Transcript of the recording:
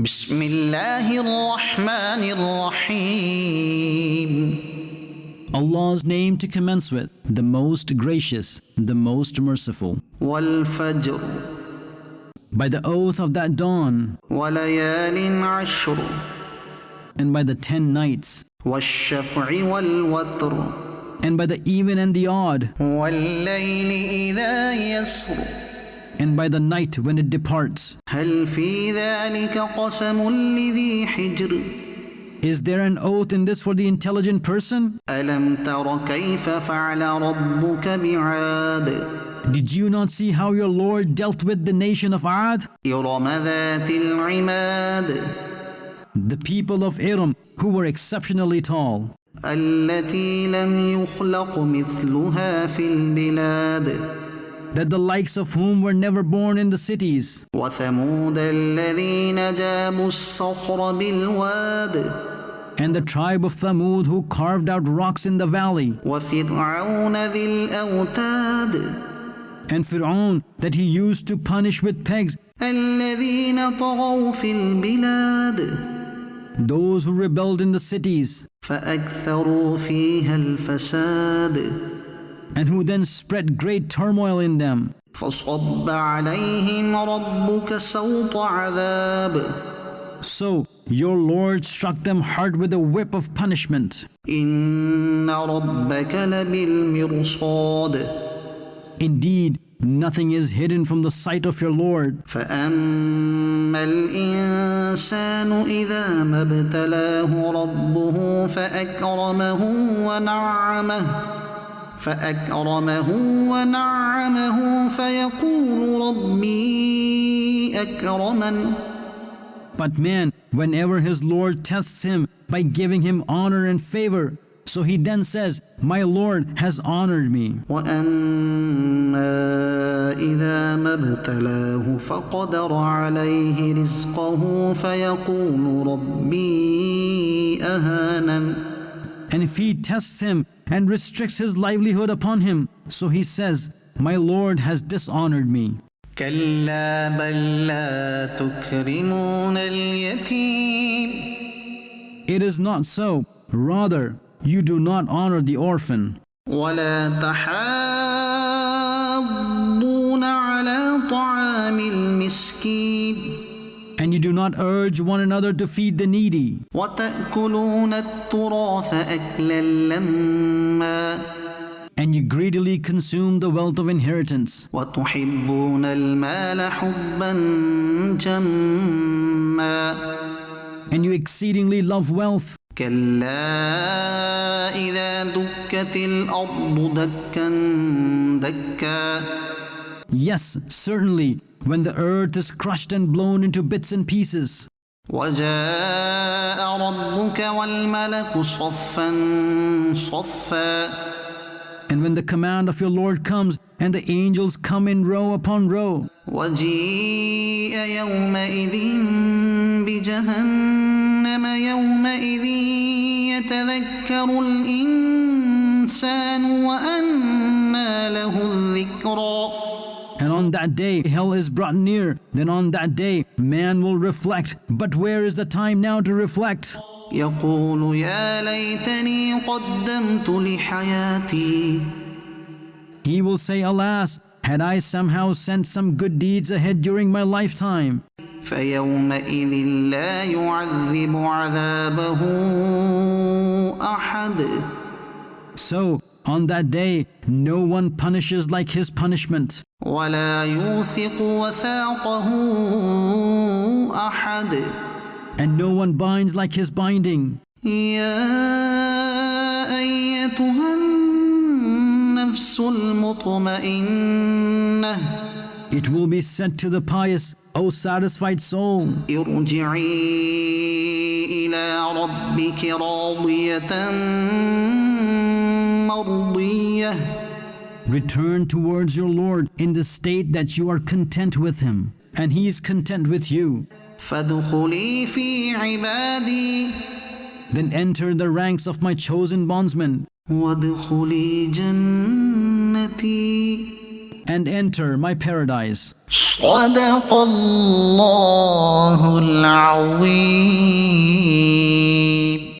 بسم الله الرحمن الرحيم. Allah's name to commence with, the most gracious, the most merciful. والفجر By the oath of that dawn, وليال عشر and by the 10 nights, والشفع والوتر and by the even and the odd, والليل إذا يسر and by the night when it departs. هل في ذلك قسم لذي حجر Is there an oath in this for the intelligent person? ألم تر كيف فعل ربك بعاد Did you not see how your Lord dealt with the nation of Ad? إرم ذات العماد The people of Aram, who were exceptionally tall, التي لم يخلق مثلها في البلاد that the likes of whom were never born in the cities. وثمود الذين جابوا الصخر بالواد And the tribe of Thamud, who carved out rocks in the valley. وفرعون ذي الأوتاد And Fir'aun, that he used to punish with pegs الذين طغوا في البلاد those who rebelled in the cities, فأكثروا فيها الفساد and who then spread great turmoil in them. فصب عليهم ربك سوط عذاب So your Lord struck them hard with a whip of punishment. إن ربك لبالمرصاد Indeed, nothing is hidden from the sight of your Lord. فأما الإنسان إذا ما ابتلاه ربه فأكرمه ونعمه فيقول ربي أكرمن But man, whenever his Lord tests him by giving him honor and favor, so he then says, my Lord has honored me. وأما إذا ما ابتلاه فقدر عليه رزقه فيقول ربي أهانن And if he tests him and restricts his livelihood upon him, so he says, my Lord has dishonored me. كلا بل لا تكرمون اليتيم It is not so. Rather, you do not honor the orphan. ولا تحاضون على طعام المسكين And you do not urge one another to feed the needy. وتأكلون التراث أكلا لما And you greedily consume the wealth of inheritance. وتحبون المال حبا جما And you exceedingly love wealth. كلا إذا دكت الأرض دكا دكا Yes, certainly, when the earth is crushed and blown into bits and pieces. وجاء ربك والملك صفا صفا And when the command of your Lord comes and the angels come in row upon row. وجيء يومئذ بجهنم يومئذ يتذكر الإنسان وأنى له الذكرى And on that day, hell is brought near. Then on that day, man will reflect. But where is the time now to reflect? يقول يا ليتني قدمت لحياتي He will say, alas, had I somehow sent some good deeds ahead during my lifetime. فيومئذ لا يعذب عذابه أحد So, on that day, no one punishes like his punishment. ولا يوثق وثاقه أحد And no one binds like his binding. يا أيتها النفس المطمئنة It will be said to the pious, O satisfied soul, ارجعي إلى ربك راضية مرضية return towards your Lord in the state that you are content with Him, and He is content with you. فادخلي في عبادي Then enter the ranks of my chosen bondsmen, وادخلي جنتي and enter my paradise. صدق الله العظيم.